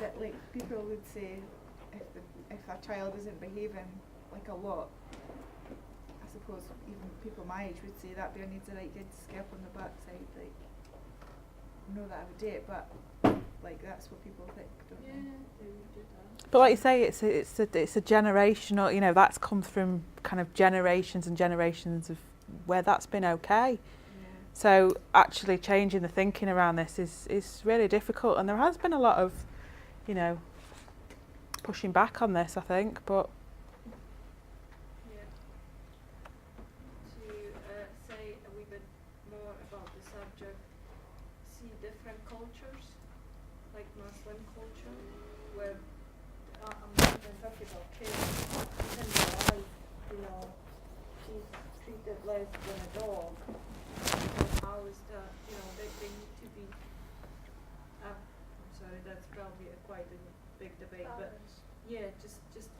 that like people would say if a child isn't behaving like a lot, I suppose even people my age would say that there needs a right good skip on the backside, like know that I would do it, but like that's what people think, don't they? They would do that. But like you say, it's a generational, you know, that's come from kind of generations and generations of where that's been okay. Yeah. So actually changing the thinking around this is really difficult, and there has been a lot of, you know, pushing back on this, I think, but Yeah. To say a wee bit more about the subject, see different cultures, like Muslim culture, where I'm not even talking about kids, even the wife, you know, she's treated less than a dog. And how is that, you know, they need to be, I'm sorry, that's probably quite a big debate, but yeah, just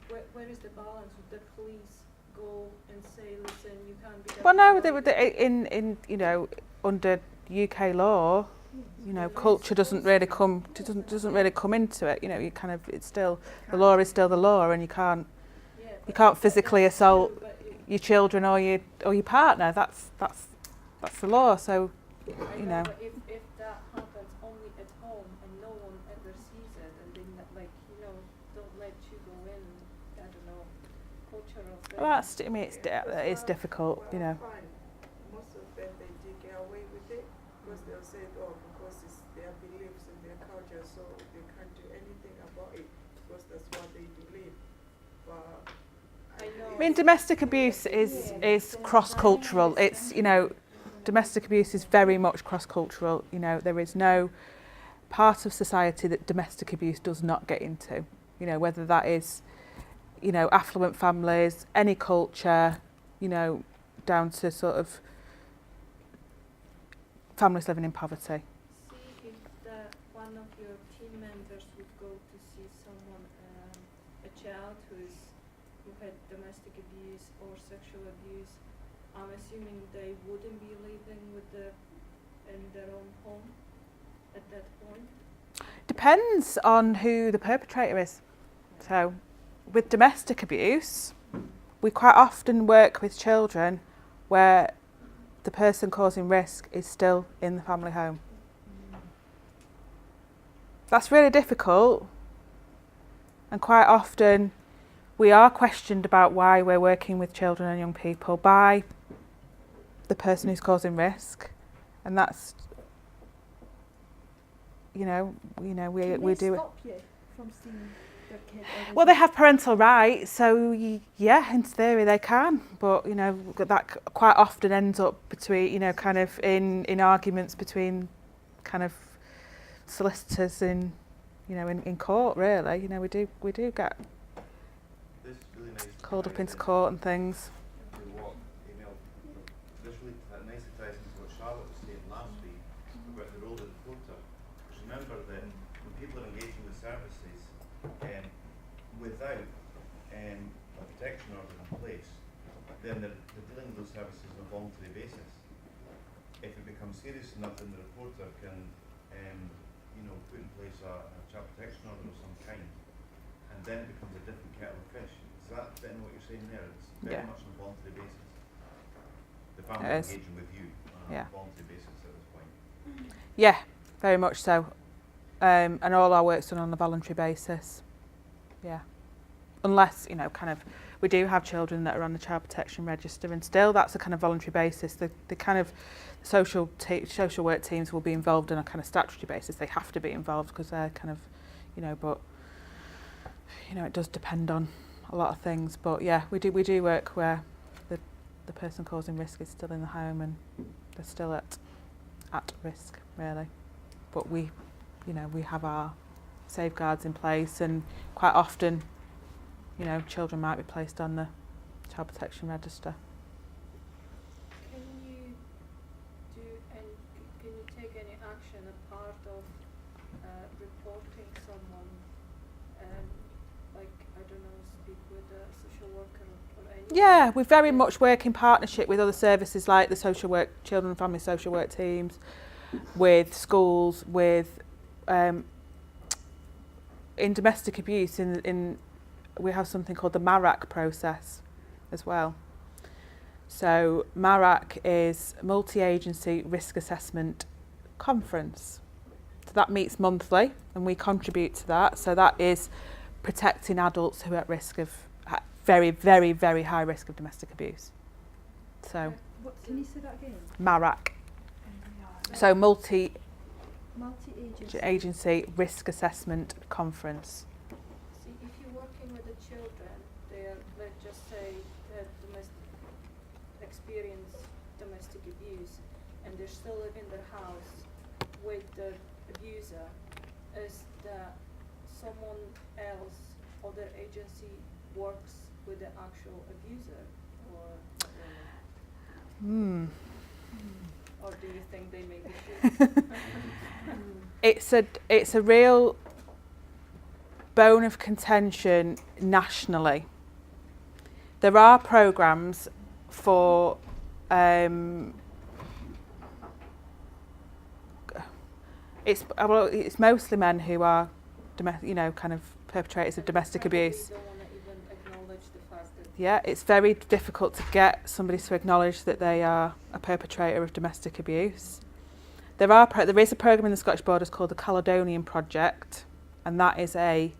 where is the balance? Would the police go and say, listen, you can't be that well, no, way? in you know, under UK law, you know, culture doesn't really come into it. You know, you kind of, it's still, the law is still the law, and you can't Yeah, you can't physically that's assault true, but your children or your partner. That's the law. So I you know. But if that happens only at home and no one ever sees it, and then like, you know, don't let you go in, I don't know, cultural thing. Well, that's, I mean, it's difficult, you know. I find most of them, they get away with it because they'll say, oh, because it's their beliefs and their culture, so they can't do anything about it because that's what they believe. But I know. I mean, domestic abuse is cross-cultural. It's, you know, domestic abuse is very much cross-cultural. You know, there is no part of society that domestic abuse does not get into. You know, whether that is, you know, affluent families, any culture, you know, down to sort of families living in poverty. See if one of your team members would go to see someone, a child who had domestic abuse or sexual abuse. I'm assuming they wouldn't be living in their own home at that point. Depends on who the perpetrator is. So, with domestic abuse, we quite often work with children where the person causing risk is still in the family home. That's really difficult, and quite often we are questioned about why we're working with children and young people by the person who's causing risk, and that's, you know, we do it. Stop you from seeing their kid? Well, they have parental rights, so yeah, in theory they can. But you know, that quite often ends up between, you know, kind of in arguments between kind of solicitors in, you know, in court. Really, you know, we do get This really nice called up into court and things. into what Emil, this really nicely ties into what Charlotte was saying last week about the role of the reporter. Because remember that when people are engaging with services without a protection order in place, then they're dealing with those services on a voluntary basis. If it becomes serious enough, then the reporter can you know, put in place a child protection order of some kind, and then it becomes a different kettle of fish. Is that then what you're saying there? It's very Yeah. much on a voluntary basis. The family It is. engaging with you on Yeah. a voluntary basis at this point. Yeah, very much so. And all our work's done on a voluntary basis. Yeah. Unless, you know, kind of, we do have children that are on the child protection register, and still that's a kind of voluntary basis. The kind of social work teams will be involved on a kind of statutory basis. They have to be involved because they're kind of, you know, but, you know, it does depend on a lot of things. But yeah, we do work where the person causing risk is still in the home and they're still at risk, really. But we, you know, we have our safeguards in place, and quite often, you know, children might be placed on the child protection register. Can you take any action apart of reporting someone, like, I don't know, speak with a social worker or anything? Yeah, we very much work in partnership with other services like the social work, children and family social work teams, with schools, with in domestic abuse, in we have something called the MARAC process as well. So MARAC is Multi-Agency Risk Assessment Conference. So that meets monthly and we contribute to that. So that is protecting adults who are at risk of very, very, very high risk of domestic abuse. So What, can you say that again? MARAC. So Multi-Agency Multi-agency. Risk Assessment Conference. See, if you're working with the children, they're, let's just say, that experience domestic abuse, and they're still living in their house with the abuser, is that someone else, other agency, works with the actual abuser, or not really? Or do you think they make it It's a real bone of contention nationally. There are programmes for it's mostly men who are kind of perpetrators of domestic abuse. Don't want to even acknowledge the fact that Yeah, it's very difficult to get somebody to acknowledge that they are a perpetrator of domestic abuse. There is a programme in the Scottish Borders called the Caledonian Project, and that is a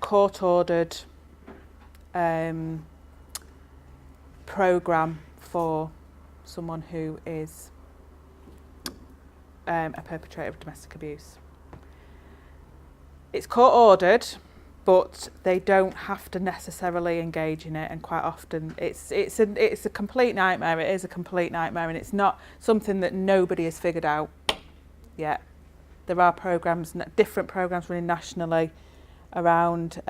court-ordered programme for someone who is a perpetrator of domestic abuse. It's court-ordered, but they don't have to necessarily engage in it, and quite often it's a complete nightmare. It is a complete nightmare, and it's not something that nobody has figured out yet. There are programmes, different programmes running nationally around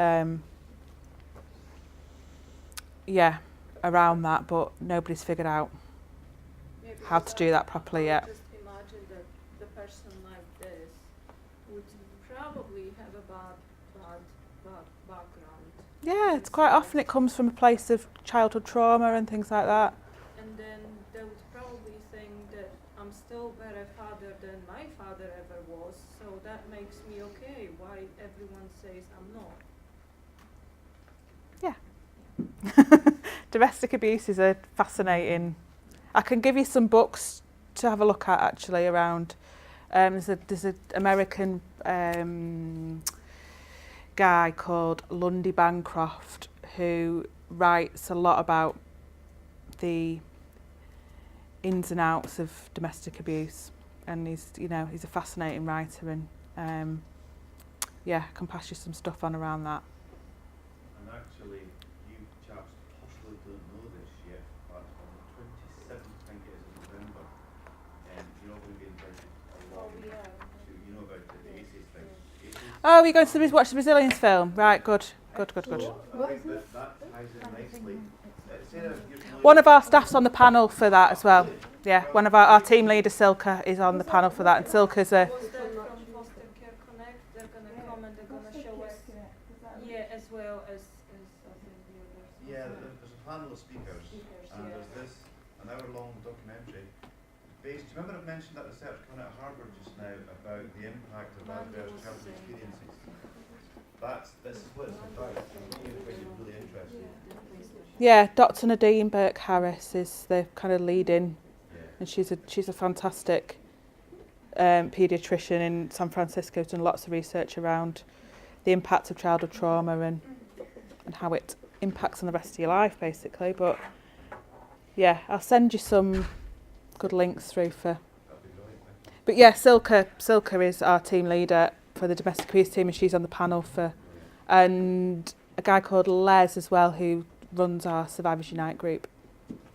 around that, but nobody's figured out Yeah, how because to do that properly yet. Just imagine that the person like this would probably have a bad background, Yeah, it's quite often it comes from a place of childhood trauma and things like that. and then they would probably think that I'm still better father than my father ever was, so that makes me okay. Why everyone says I'm not? Domestic abuse is a fascinating. I can give you some books to have a look at actually around. There's an American guy called Lundy Bancroft who writes a lot about the ins and outs of domestic abuse, and he's a fascinating writer, and I can pass you some stuff on around that. And actually, you chaps possibly don't know this yet, but on the 27th, I think it is, of November, you're not going to be invited along to, about the ACES thing. Oh, you're going to watch the Brazilians film? Right, good. So, I think that ties in nicely. Sarah, you're familiar One of our staff's on the panel for that as well. Yeah, one of our team leader, Silke, is on the panel for that, and Silke's a... Was that from Foster Care Connect? They're gonna come and they're gonna show us, as well as I think the others. Yeah, there's a panel of speakers, and there's this an hour-long documentary. Based, do you remember I mentioned that research coming out of Harvard just now about the impact of adverse childhood experiences? This is what it's about. I'm really interested. Yeah, Dr. Nadine Burke-Harris is the kind of leading, Yeah. and she's a fantastic paediatrician in San Francisco, who's done lots of research around the impact of childhood trauma and how it impacts on the rest of your life, basically. But yeah, I'll send you some good links through for. That'd be brilliant. Thank you. But yeah, Silke is our team leader for the domestic abuse team, and she's on the panel for, and a guy called Les as well, who runs our Survivors Unite group.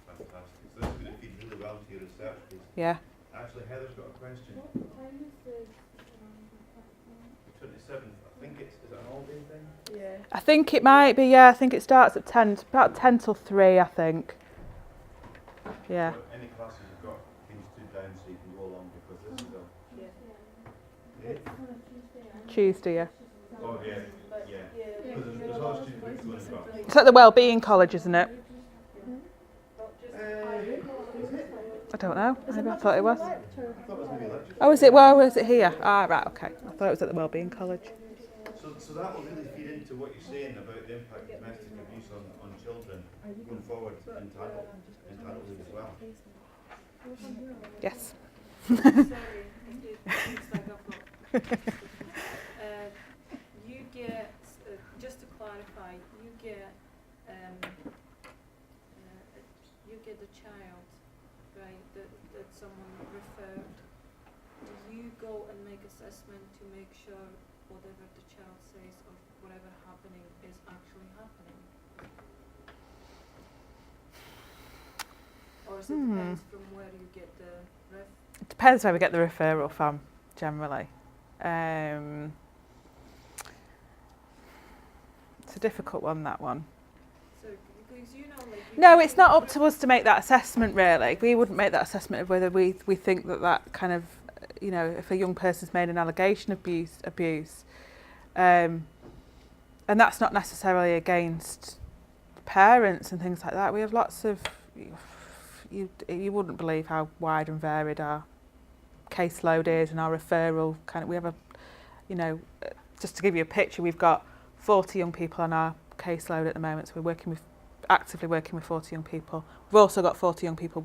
Fantastic. So this is going to feed really well to your research piece. Yeah. Actually, Heather's got a question. 27th, I think is it an all-day thing? Yeah. I think it might be, I think it starts at 10, about 10 till 3, I think. Yeah. So any classes you've got, things stood down so you can go along, because this is a... Yeah? Tuesday, yeah. Oh, yeah. Because there's other student groups going as well. It's at the Wellbeing College, isn't it? I don't know. Maybe I thought it was. I thought it was maybe a lecture. Oh, is it? Well, is it here? Ah, right, okay. I thought it was at the Wellbeing College. So that will really feed into what you're saying about the impact of domestic abuse on children going forward in title leave as well. Yes. Sorry, it looks like I've got. You get, just to clarify, you get the child, right, that someone referred. Do you go and make assessment to make sure whatever the child says or whatever happening is actually happening? Or is it depends from where you get the ref? It depends where we get the referral from, generally. It's a difficult one, that one. So, because you know, like... No, it's not up to us to make that assessment, really. We wouldn't make that assessment of whether we think that kind of, you know, if a young person's made an allegation of abuse. And that's not necessarily against parents and things like that. We have lots of... You wouldn't believe how wide and varied our caseload is and our referral kind of... We have a, you know, just to give you a picture, we've got 40 young people on our caseload at the moment, so we're actively working with 40 young people. We've also got 40 young people